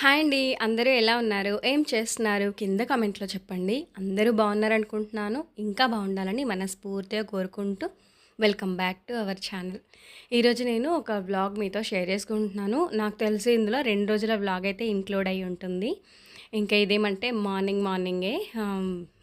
Hi అండి. అందరూ ఎలా ఉన్నారు? ఏం చేస్తున్నారు? కింద కామెంట్‌లో చెప్పండి. అందరూ బాగున్నారనుకుంటున్నాను. ఇంకా బాగుండాలని మనస్ఫూర్తిగా కోరుకుంటూ welcome back to our channel. ఈరోజు నేను ఒక వ్లాగ్ మీతో షేర్ చేసుకుంటున్నాను. నాకు తెలిసి ఇందులో 2 రోజుల వ్లాగ్ అయితే ఇంక్లూడ్ అయ్యి ఉంటుంది. ఇంకా ఇదేమంటే మార్నింగే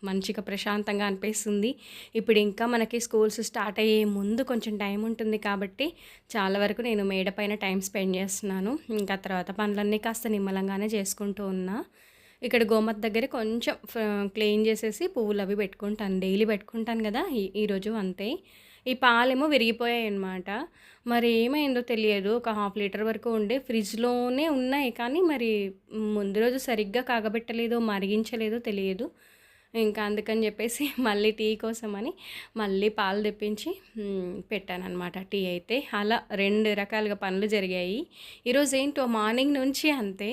మంచిగా ప్రశాంతంగా అనిపిస్తుంది. ఇప్పుడు ఇంకా మనకి స్కూల్స్ స్టార్ట్ అయ్యే ముందు కొంచెం టైం ఉంటుంది కాబట్టి చాలా వరకు నేను మేడ పైన టైం స్పెండ్ చేస్తున్నాను. ఇంకా తర్వాత పనులన్నీ కాస్త నిమ్మలంగానే చేసుకుంటూ ఉన్నా. ఇక్కడ గోమత్ దగ్గర కొంచెం క్లీన్ చేసేసి పువ్వులు అవి పెట్టుకుంటాను. డైలీ పెట్టుకుంటాను కదా! ఈరోజు అంతే. ఈ పాలేమో విరిగిపోయాయన్నమాట. మరి ఏమైందో తెలియదు. ఒక హాఫ్ లీటర్ వరకు ఉండే ఫ్రిడ్జ్‌లోనే ఉన్నాయి. కానీ మరి ముందు రోజు సరిగ్గా కాగబెట్టలేదో, మరిగించలేదో తెలియదు. ఇంకా అందుకని చెప్పేసి మళ్ళీ టీ కోసమని మళ్ళీ పాలు తెప్పించి పెట్టాననమాట టీ అయితే. అలా 2 రకాలుగా పనులు జరిగాయి. ఈరోజు ఏంటో మార్నింగ్ నుంచి అంతే.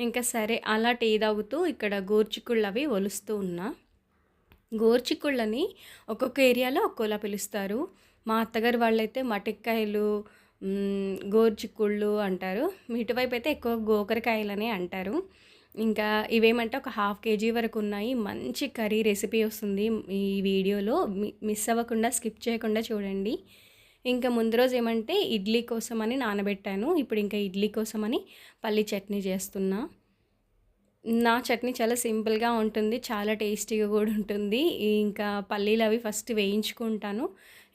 ఇంకా సరే అలా టీ తాగుతూ ఇక్కడ గోరుచిక్కుళ్ళు అవి ఒలుస్తూ ఉన్నా. గోరుచిక్కుళ్ళని ఒక్కొక్క ఏరియాలో ఒక్కోలా పిలుస్తారు. మా అత్తగారు వాళ్ళైతే మటిక్కాయలు, గోరుచిక్కుళ్ళు అంటారు. ఇటువైపు అయితే ఎక్కువ గోకరకాయలనే అంటారు. ఇంకా ఇవేమంటే ఒక హాఫ్ కేజీ వరకు ఉన్నాయి. మంచి కర్రీ రెసిపీ వస్తుంది ఈ వీడియోలో. మిస్ అవ్వకుండా స్కిప్ చేయకుండా చూడండి. ఇంకా ముందు రోజు ఏమంటే ఇడ్లీ కోసమని నానబెట్టాను. ఇప్పుడు ఇంకా ఇడ్లీ కోసమని పల్లి చట్నీ చేస్తున్నా. నా చట్నీ చాలా సింపుల్‌గా ఉంటుంది. చాలా టేస్టీగా గూడా ఉంటుంది. ఇంకా పల్లీలు అవి ఫస్ట్ వేయించుకుంటాను.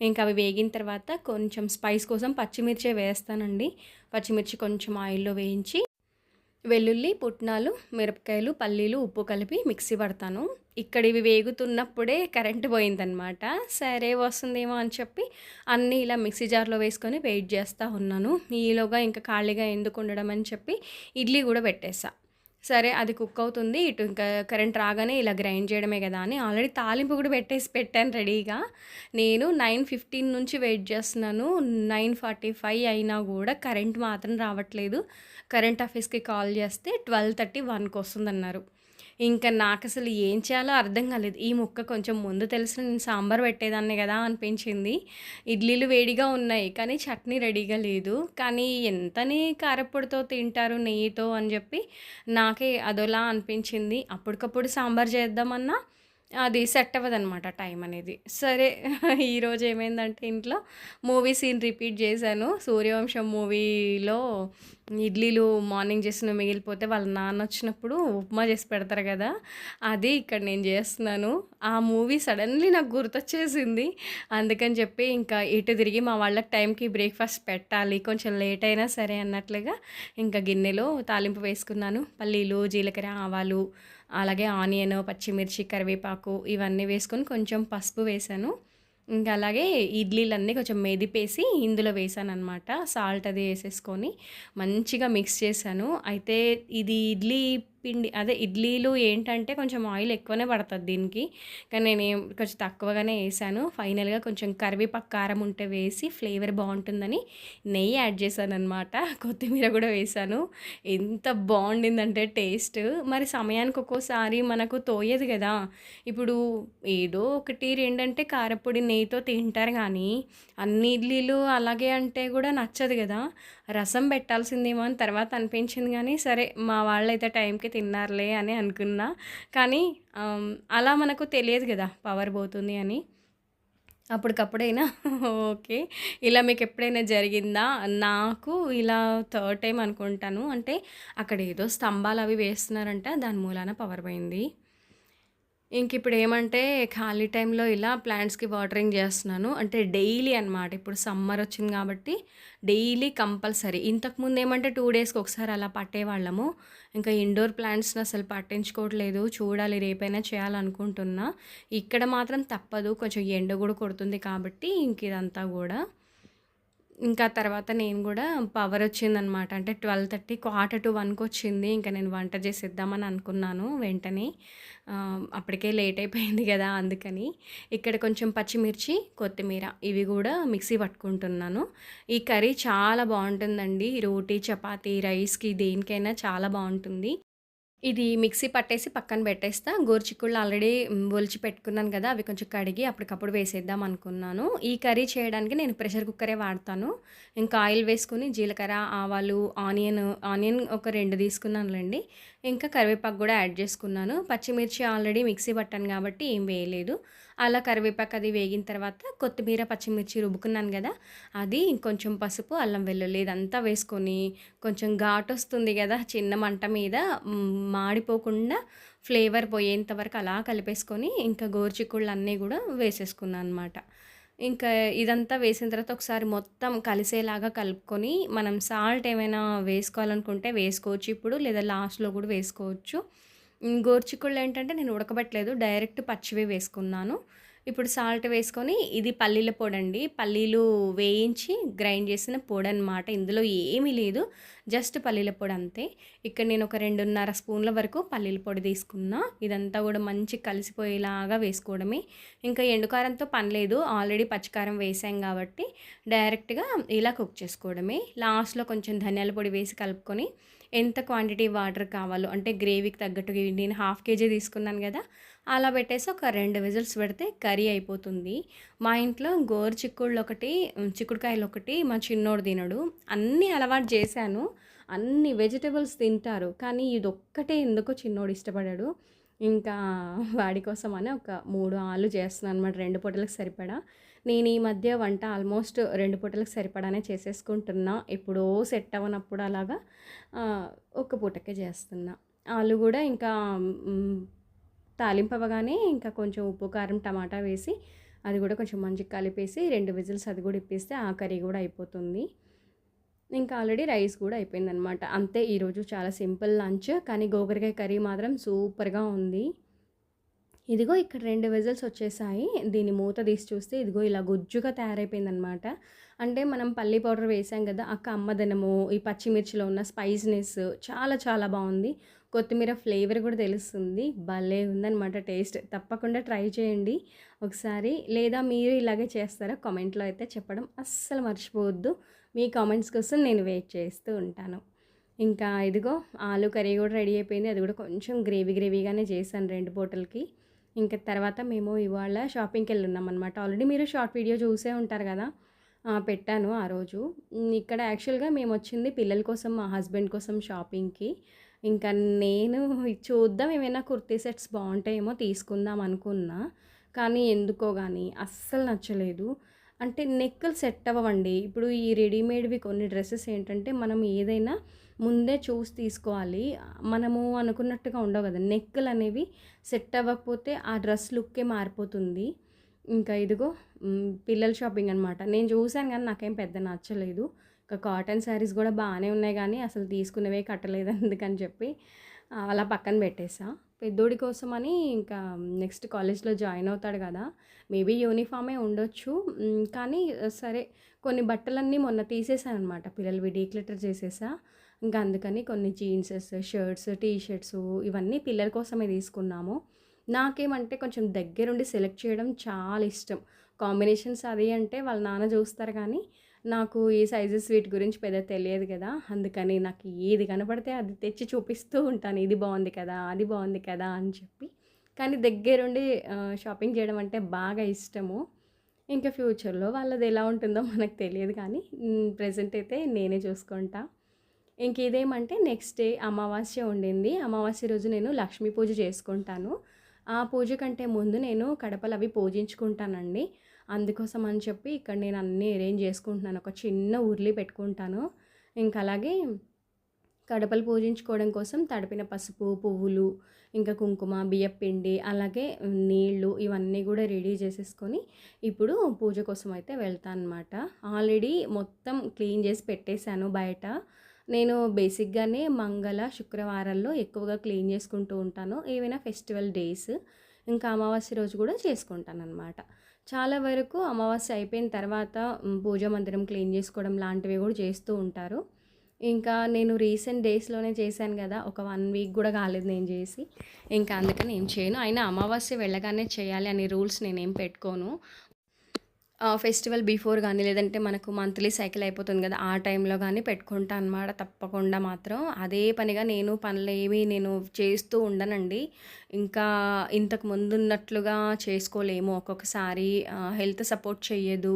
ఇంకా అవి వేగిన తర్వాత కొంచెం స్పైస్ కోసం పచ్చిమిర్చే వేస్తానండి. పచ్చిమిర్చి కొంచెం ఆయిల్‌లో వేయించి, వెల్లుల్లి, పుట్నాలు, మిరపకాయలు, పల్లీలు, ఉప్పు కలిపి మిక్సీ పడతాను. ఇక్కడ ఇవి వేగుతున్నప్పుడే కరెంట్ పోయిందనమాట. సరే వస్తుందేమో అని చెప్పి అన్నీ ఇలా మిక్సీ జార్‌లో వేసుకొని వెయిట్ చేస్తా ఉన్నాను. ఈలోగా ఇంకా ఖాళీగా ఎందుకు ఉండడం అని చెప్పి ఇడ్లీ గూడా పెట్టేసా. సరే అది కుక్ అవుతుంది. ఇటు ఇంకా కరెంట్ రాగానే ఇలా గ్రైండ్ చేయడమే కదా అని ఆల్రెడీ తాలింపు కూడా పెట్టాను రెడీగా. నేను 9:15 నుంచి వెయిట్ చేస్తున్నాను. 9:45 అయినా కూడా కరెంట్ మాత్రం రావట్లేదు. కరెంట్ ఆఫీస్‌కి కాల్ చేస్తే 12:30, 1కి వస్తుందన్నారు. ఇంకా నాకసలు ఏం చేయాలో అర్థం కాలేదు. ఈ ముక్క కొంచెం ముందు తెలిసిన నేను సాంబార్ పెట్టేదాన్ని కదా అనిపించింది. ఇడ్లీలు వేడిగా ఉన్నాయి. కానీ చట్నీ రెడీగా లేదు. కానీ ఎంతని కారప్పొడితో తింటారు నెయ్యితో అని చెప్పి నాకే అదోలా అనిపించింది. అప్పటికప్పుడు సాంబార్ చేద్దామన్నా అది సెట్ అవ్వదనమాట టైం అనేది. సరే ఈరోజు ఏమైందంటే ఇంట్లో మూవీ సీన్ రిపీట్ చేశాను. 'సూర్యవంశం' మూవీలో ఇడ్లీలు మార్నింగ్ చేసినవి మిగిలిపోతే వాళ్ళ నాన్న వచ్చినప్పుడు ఉప్మా చేసి పెడతారు కదా! అది ఇక్కడ నేను చేస్తున్నాను. ఆ మూవీ సడన్‌లీ నాకు గుర్తొచ్చేసింది. అందుకని చెప్పి ఇంకా ఎటు తిరిగి మా వాళ్ళకి టైంకి బ్రేక్‌ఫాస్ట్ పెట్టాలి. కొంచెం లేట్ అయినా సరే అన్నట్లుగా ఇంకా గిన్నెలో తాలింపు వేసుకున్నాను. పల్లీలు, జీలకర్ర, ఆవాలు, అలాగే ఆనియన్, పచ్చిమిర్చి, కరివేపాకు ఇవన్నీ వేసుకొని కొంచెం పసుపు వేశాను. ఇంకా అలాగే ఇడ్లీలన్నీ కొంచెం మెదిపేసి ఇందులో వేసాననమాట. సాల్ట్ అది వేసేసుకొని మంచిగా మిక్స్ చేశాను. అయితే ఇది ఇడ్లీ పిండి అదే ఇడ్లీలు ఏంటంటే కొంచెం ఆయిల్ ఎక్కువనే పడతది దీనికి. కానీ కొంచెం తక్కువగానే ఏసాను. ఫైనల్‌గా కొంచెం కరివేపాకు, కారం ఉంటే వేసి ఫ్లేవర్ బావుంటుందని నెయ్యి యాడ్ చేశాననమాట. కొత్తిమీర కూడా వేశాను. ఎంత బావుండిందంటే టేస్ట్. మరి సమయానికి ఒక్కోసారి మనకు తోయదు గదా! ఇప్పుడు ఏదో 1, 2 అంటే కారప్పొడి, నెయ్యితో తింటారు గానీ, అన్ని ఇడ్లీలు అలాగే అంటే గూడా నచ్చదు గదా! రసం పెట్టాల్సిందేమో అని తర్వాత అనిపించింది గానీ, సరే మా వాళ్ళైతే టైంకి తిన్నారులే అని అనుకున్నా. కానీ అలా మనకు తెలియదు గదా! పవర్ పోతుంది అని. అప్పటికప్పుడైనా ఓకే. ఇలా మీకెప్పుడైనా జరిగిందా? నాకు ఇలా థర్డ్ టైమ్ అనుకుంటాను. అంటే అక్కడేదో స్తంభాలవి వేస్తున్నారంట. దాని మూలాన పవర్ పోయింది. ఇంకిప్పుడేమంటే ఖాళీ టైంలో ఇలా ప్లాంట్స్‌కి వాటరింగ్ జేస్తున్నాను. అంటే డైలీ అనమాట. ఇప్పుడు సమ్మర్ వచ్చింది గాబట్టి డైలీ కంపల్సరీ. ఇంతకుముందేమంటే 2 డేస్‌కి ఒకసారి అలా పట్టేవాళ్ళము. ఇంకా ఇండోర్ ప్లాంట్స్‌ని అసలు పట్టించుకోవట్లేదు. చూడాలి రేపైనా చేయాలనుకుంటున్నా. ఇక్కడ మాత్రం తప్పదు. కొంచెం ఎండ గూడా కొడుతుంది కాబట్టి ఇంకిదంతా గూడా. ఇంకా తర్వాత నేను గూడా పవరొచ్చిందనమాట. అంటే 12:30 1:45 ఇంక నేను వంట చేసేద్దామని అనుకున్నాను వెంటనే. అప్పటికే లేట్ అయిపోయింది గదా! అందుకని. ఇక్కడ కొంచెం పచ్చిమిర్చి, కొత్తిమీర ఇవి గూడా మిక్సీ పట్టుకుంటున్నాను. ఈ కర్రీ చాలా బావుంటుందండి. రోటీ, చపాతీ, రైస్‌కి దేనికైనా చాలా బావుంటుంది. ఇది మిక్సీ పట్టేసి పక్కన పెట్టేస్తా. గోరుచిక్కుళ్ళు ఆల్రెడీ ఒలిచి పెట్టుకున్నాను కదా! అవి కొంచెం కడిగి అప్పటికప్పుడు వేసేద్దాం అనుకున్నాను. ఈ కర్రీ చేయడానికి నేను ప్రెషర్ కుక్కరే వాడతాను. ఇంకా ఆయిల్ వేసుకొని జీలకర్ర, ఆవాలు, ఆనియన్ ఒక 2 తీసుకున్నానులెండి. ఇంకా కరివేపాకు గూడా యాడ్ చేసుకున్నాను. పచ్చిమిర్చి ఆల్రెడీ మిక్సీ పట్టాను కాబట్టి ఏం వేయలేదు. అలా కరివేపాకు అది వేగిన తర్వాత కొత్తిమీర, పచ్చిమిర్చి రుబ్బుకున్నాను గదా! అది ఇంకొంచెం పసుపు, అల్లం వెల్లుల్లి ఇదంతా వేసుకొని కొంచెం ఘాటొస్తుంది గదా! చిన్న మంట మీద మాడిపోకుండా ఫ్లేవర్ పోయేంత వరకు అలా కలిపేసుకొని ఇంకా గోరుచిక్కుళ్ళన్నీ గూడా వేసేసుకున్నా అనమాట. ఇంకా ఇదంతా వేసిన తర్వాత ఒకసారి మొత్తం కలిసేలాగా కలుపుకొని మనం సాల్ట్ ఏమైనా వేసుకోవాలనుకుంటే వేసుకోవచ్చు ఇప్పుడు, లేదా లాస్ట్‌లో గూడా వేసుకోవచ్చు. గోరుచిక్కుళ్ళేంటంటే నేను ఉడకబెట్టలేదు. డైరెక్ట్ పచ్చివే వేసుకున్నాను. ఇప్పుడు సాల్ట్ వేసుకొని ఇది పల్లీల పొడండి. పల్లీలు వేయించి గ్రైండ్ చేసిన పొడనమాట. ఇందులో ఏమీ లేదు. జస్ట్ పల్లీల పొడి అంతే. ఇక్కడ నేను ఒక 2.5 స్పూన్ల వరకు పల్లీల పొడి తీసుకున్నా. ఇదంతా గూడా మంచిగా కలిసిపోయేలాగా వేసుకోవడమే. ఇంకా ఎండు కారంతో పని లేదు. ఆల్రెడీ పచ్చికారం వేసాం కాబట్టి డైరెక్ట్‌గా ఇలా కుక్ చేసుకోవడమే. లాస్ట్‌లో కొంచెం ధనియాల పొడి వేసి కలుపుకొని ఎంత క్వాంటిటీ వాటర్ కావాలో అంటే గ్రేవీకి తగ్గట్టుగా నేను హాఫ్ కేజీ తీసుకున్నాను కదా! అలా పెట్టేసి ఒక 2 విజిల్స్ పెడితే కర్రీ అయిపోతుంది. మా ఇంట్లో గోరుచిక్కుళ్ళొకటి, చిక్కుడుకాయలొకటి మా చిన్నోడు తినడు. అన్నీ అలవాటు చేశాను. అన్ని వెజిటబుల్స్ తింటారు. కానీ ఇదొక్కటే ఎందుకో చిన్నోడు ఇష్టపడడు. ఇంకా వాడి కోసమని ఒక 3 ఆలు చేస్తున్నాననమాట 2 పూటలకు సరిపడా. నేను ఈ మధ్య వంట ఆల్మోస్ట్ 2 పూటలకు సరిపడానే చేసేసుకుంటున్నా. ఎప్పుడో సెట్ అవ్వనప్పుడు అలాగా ఒక్క పూటకే చేస్తున్నా. ఆలు గూడా ఇంకా హ్మ్, తాలింపవ్వగానే ఇంకా కొంచెం ఉప్పు, కారం, టమాటా వేసి అది గూడా కొంచెం మంచిగా కలిపేసి 2 విజిల్స్ అది గూడా ఇప్పేస్తే ఆ కర్రీ గూడా అయిపోతుంది. ఇంకా ఆల్రెడీ రైస్ గూడా అయిపోయిందనమాట. అంతే ఈరోజు చాలా సింపుల్ లంచ్. కానీ గోకరకాయ కర్రీ మాత్రం సూపర్‌గా ఉంది. ఇదిగో ఇక్కడ 2 విజిల్స్ వచ్చేసాయి. దీన్ని మూత తీసి చూస్తే ఇదిగో ఇలా గుజ్జుగా తయారైపోయిందనమాట. అంటే మనం పల్లి పౌడర్ వేసాం గదా! ఆ కమ్మదనము, ఈ పచ్చిమిర్చిలో ఉన్న స్పైసీనెస్ చాలా చాలా బావుంది. కొత్తిమీర ఫ్లేవర్ గూడా తెలుస్తుంది. భలే ఉందనమాట టేస్ట్. తప్పకుండా ట్రై చేయండి ఒకసారి. లేదా మీరు ఇలాగే చేస్తారా? కామెంట్‌లో అయితే చెప్పడం అస్సలు మర్చిపోవద్దు. మీ కామెంట్స్ కోసం నేను వెయిట్ చేస్తూ ఉంటాను. ఇంకా ఇదిగో ఆలు కర్రీ గూడా రెడీ అయిపోయింది. అది గూడా కొంచెం గ్రేవీగానే చేశాను 2 పూటలకి. ఇంక తర్వాత మేము ఇవాళ షాపింగ్‌కెళ్ళున్నామనమాట. ఆల్రెడీ మీరు షార్ట్ వీడియో చూసే ఉంటారు గదా! పెట్టాను ఆ రోజు. ఇక్కడ యాక్చువల్‌గా మేమొచ్చింది పిల్లల కోసం, మా హస్బెండ్ కోసం షాపింగ్‌కి. ఇంకా నేను చూద్దాం ఏమైనా కుర్తీ సెట్స్ బావుంటాయేమో తీసుకుందాం అనుకున్నా. కానీ ఎందుకో గానీ అస్సలు నచ్చలేదు. అంటే నెక్కులు సెట్ అవ్వవండి. ఇప్పుడు ఈ రెడీమేడ్‌వి కొన్ని డ్రెసెస్ ఏంటంటే మనం ఏదైనా ముందే చూసి తీసుకోవాలి. మనము అనుకున్నట్టుగా ఉండవు గదా! నెక్కులనేవి సెట్ అవ్వకపోతే ఆ డ్రెస్ లుక్కే మారిపోతుంది. ఇంకా ఇదిగో పిల్లల షాపింగ్ అనమాట. నేను చూసాను గానీ నాకేం పెద్ద నచ్చలేదు. ఇంకా కాటన్ శారీస్ గూడా బానే ఉన్నాయి గానీ అసలు తీసుకున్నవే కట్టలేదు అందుకని చెప్పి అలా పక్కన పెట్టేసా. పెద్దోడి కోసమని ఇంకా నెక్స్ట్ కాలేజ్‌లో జాయిన్ అవుతాడు గదా! మేబీ యూనిఫామే ఉండొచ్చు. కానీ సరే కొన్ని బట్టలన్నీ మొన్న తీసేసాననమాట. పిల్లలవి డీక్లటర్ చేసేసా. ఇంకా అందుకని కొన్ని జీన్సెస్, షర్ట్స్, టీ షర్ట్సు ఇవన్నీ పిల్లల కోసమే తీసుకున్నాము. నాకేమంటే కొంచెం దగ్గరుండి సెలెక్ట్ చేయడం చాలా ఇష్టం. కాంబినేషన్స్ అది అంటే వాళ్ళ నాన్న చూస్తారు కానీ, నాకు ఈ సైజెస్ వీటి గురించి పెద్దగా తెలియదు కదా! అందుకని నాకు ఏది కనపడితే అది తెచ్చి చూపిస్తూ ఉంటాను. ఇది బావుంది కదా! అది బావుంది కదా! అని చెప్పి. కానీ దగ్గరుండి షాపింగ్ చేయడం అంటే బాగా ఇష్టము. ఇంకా ఫ్యూచర్‌లో వాళ్ళది ఎలా ఉంటుందో మనకు తెలియదు కానీ ప్రెజెంట్ అయితే నేనే చూసుకుంటా. ఇంక ఇదేమంటే నెక్స్ట్ డే అమావాస్య ఉండింది. అమావాస్య రోజు నేను లక్ష్మీ పూజ చేసుకుంటాను. ఆ పూజ కంటే ముందు నేను కడపలవి పూజించుకుంటానండి. అందుకోసం అని చెప్పి ఇక్కడ నేను అన్నీ అరేంజ్ చేసుకుంటున్నాను. ఒక చిన్న ఉర్లి పెట్టుకుంటాను. ఇంక అలాగే కడపలు పూజించుకోవడం కోసం తడిపిన పసుపు, పువ్వులు, ఇంకా కుంకుమ, బియ్యపిండి, అలాగే నీళ్ళు ఇవన్నీ గూడా రెడీ చేసేసుకొని ఇప్పుడు పూజ కోసం అయితే వెళ్తానన్నమాట. ఆల్రెడీ మొత్తం క్లీన్ చేసి పెట్టేశాను బయట. నేను బేసిక్‌గానే మంగళ, శుక్రవారాల్లో ఎక్కువగా క్లీన్ చేసుకుంటూ ఉంటాను. ఏవైనా ఫెస్టివల్ డేస్. ఇంకా అమావాస్య రోజు గూడా చేసుకుంటాననమాట. చాలా వరకు అమావాస్య అయిపోయిన తర్వాత పూజా మందిరం క్లీన్ చేసుకోవడం లాంటివి గూడా చేస్తూ ఉంటారు. ఇంకా నేను రీసెంట్ డేస్‌లోనే చేశాను గదా! ఒక 1 వీక్ గూడా కాలేదు నేను జేసి. ఇంకా అందుకని ఏం చేయను. అయినా అమావాస్య వెళ్ళగానే చేయాలి అనే రూల్స్ నేనేం పెట్టుకోను. ఫెస్టివల్ బిఫోర్ గానీ, లేదంటే మనకు మంత్లీ సైకిల్ అయిపోతుంది గదా! ఆ టైంలో గానీ పెట్టుకుంటా అనమాట తప్పకుండా మాత్రం. అదే పనిగా పనులేవి నేను చేస్తూ ఉండనండి. ఇంకా ఇంతకు ముందున్నట్లుగా చేసుకోలేము. ఒక్కొక్కసారి హెల్త్ సపోర్ట్ చెయ్యదు.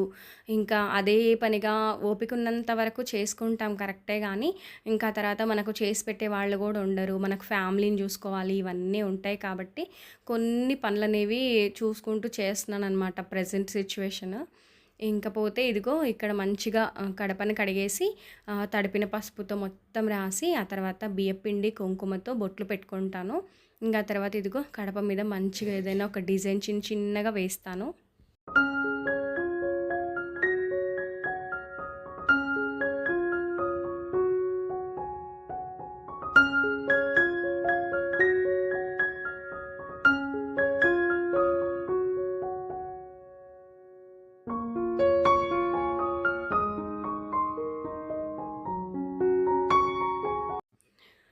ఇంకా అదే పనిగా ఓపికున్నంత వరకు చేసుకుంటాం కరెక్టే గానీ, ఇంకా తర్వాత మనకు చేసి పెట్టే వాళ్ళు గూడా ఉండరు. మనకు ఫ్యామిలీని జూసుకోవాలి. ఇవన్నీ ఉంటాయి కాబట్టి, కొన్ని పనులనేవి చూసుకుంటూ చేస్తున్నాననమాట ప్రెజెంట్ సిచ్యువేషన్. ఇంకపోతే ఇదిగో ఇక్కడ మంచిగా కడపని కడిగేసి తడిపిన పసుపుతో మొత్తం రాసి, ఆ తర్వాత బియ్యపిండి, కుంకుమతో బొట్లు పెట్టుకుంటాను. ఇంగా తర్వాత ఇదిగో కడప మీద మంచిగా ఏదైనా ఒక డిజైన్ చిన్నగా వేస్తాను.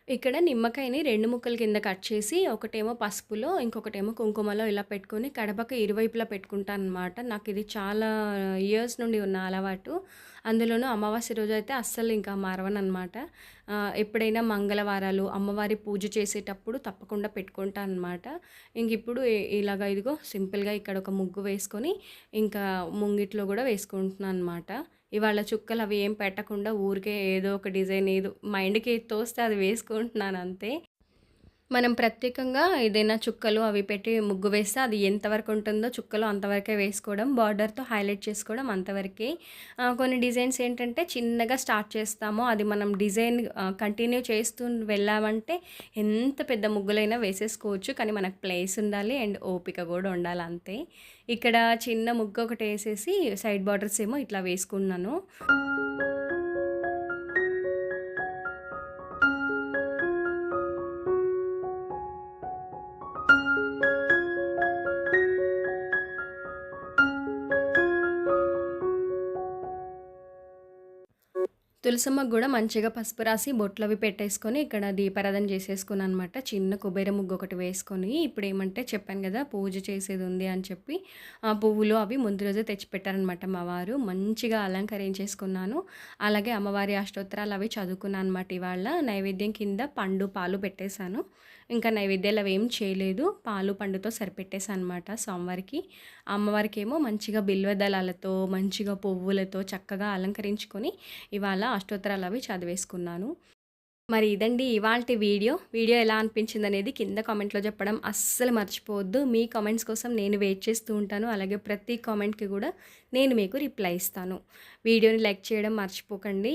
ఇక్కడ నిమ్మకాయని 2 ముక్కల కింద కట్ చేసి, ఒకటేమో పసుపులో, ఇంకొకటేమో కుంకుమలో ఇలా పెట్టుకొని కడపకి ఇరువైపులా పెట్టుకుంటాననమాట. నాకిది చాలా ఇయర్స్ నుండి ఉన్న అలవాటు. అందులోనూ అమావాస్య రోజైతే అస్సలు ఇంకా మరవననమాట. ఎప్పుడైనా మంగళవారాలు, అమ్మవారి పూజ చేసేటప్పుడు తప్పకుండా పెట్టుకుంటాననమాట. ఇంకిప్పుడు ఇలాగ ఇదిగో సింపుల్‌గా ఇక్కడ ఒక ముగ్గు వేసుకొని, ఇంకా ముంగిట్లో గూడా వేసుకుంటున్నాననమాట. ఇవాళ చుక్కలవి ఏం పెట్టకుండా ఊరికే ఏదో ఒక డిజైన్ ఏదో మైండ్‌కి ఏది తోస్తే అది వేసుకుంటున్నానంతే. మనం ప్రత్యేకంగా ఏదైనా చుక్కలు అవి పెట్టి ముగ్గు వేస్తే అది ఎంతవరకు ఉంటుందో చుక్కలు అంతవరకే వేసుకోవడం, బార్డర్‌తో హైలైట్ చేసుకోవడం అంతవరకే. కొన్ని డిజైన్స్ ఏంటంటే చిన్నగా స్టార్ట్ చేస్తామో అది మనం డిజైన్ కంటిన్యూ చేస్తూ వెళ్ళామంటే ఎంత పెద్ద ముగ్గులైనా వేసేసుకోవచ్చు. కానీ మనకు ప్లేస్ ఉండాలి అండ్ ఓపిక గూడా ఉండాలి అంతే. ఇక్కడ చిన్న ముగ్గు ఒకటేసేసి సైడ్ బార్డర్స్ ఏమో ఇట్లా వేసుకున్నాను. తులసమ్మకు గూడా మంచిగా పసుపు రాసి బొట్లవి పెట్టేసుకొని, ఇక్కడ దీపారాధన చేసేసుకున్నాననమాట. చిన్న కుబేర ముగ్గు ఒకటి వేసుకొని, ఇప్పుడేమంటే చెప్పాను గదా! పూజ చేసేదుంది అని చెప్పి, ఆ పువ్వులు అవి ముందు రోజే తెచ్చిపెట్టారనమాట మా వారు. మంచిగా అలంకరించేసుకున్నాను. అలాగే అమ్మవారి అష్టోత్తరాలు అవి చదువుకున్నాననమాట ఇవాళ. నైవేద్యం కింద పండు, పాలు పెట్టేశాను. ఇంకా నైవేద్యాలు అవేం చేయలేదు. పాలు, పండుతో సరిపెట్టేసాననమాట స్వామివారికి. అమ్మవారికేమో మంచిగా బిల్వ దళాలతో, మంచిగా పువ్వులతో చక్కగా అలంకరించుకొని, ఇవాళ అష్టోత్తరాలు అవి చదివేసుకున్నాను. మరి ఇదండి ఇవాల్టి వీడియో. వీడియో ఎలా అనిపించిందనేది కింద కామెంట్‌లో చెప్పడం అస్సలు మర్చిపోవద్దు. మీ కామెంట్స్ కోసం నేను వెయిట్ చేస్తూ ఉంటాను. అలాగే ప్రతి కామెంట్‌కి కూడా నేను మీకు రిప్లై ఇస్తాను. వీడియోని లైక్ చేయడం మర్చిపోకండి.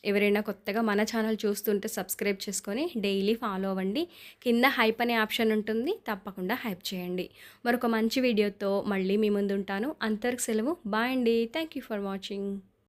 ఎవరైనా కొత్తగా మన ఛానల్ చూస్తుంటే సబ్స్క్రైబ్ చేసుకొని డైలీ ఫాలో అవ్వండి. కింద హైప్ అనే ఆప్షన్ ఉంటుంది. తప్పకుండా హైప్ చేయండి. మరొక మంచి వీడియోతో మళ్ళీ మీ ముందుంటాను. అంతవరకు సెలవు. బాయ్ అండి. Thank you for watching.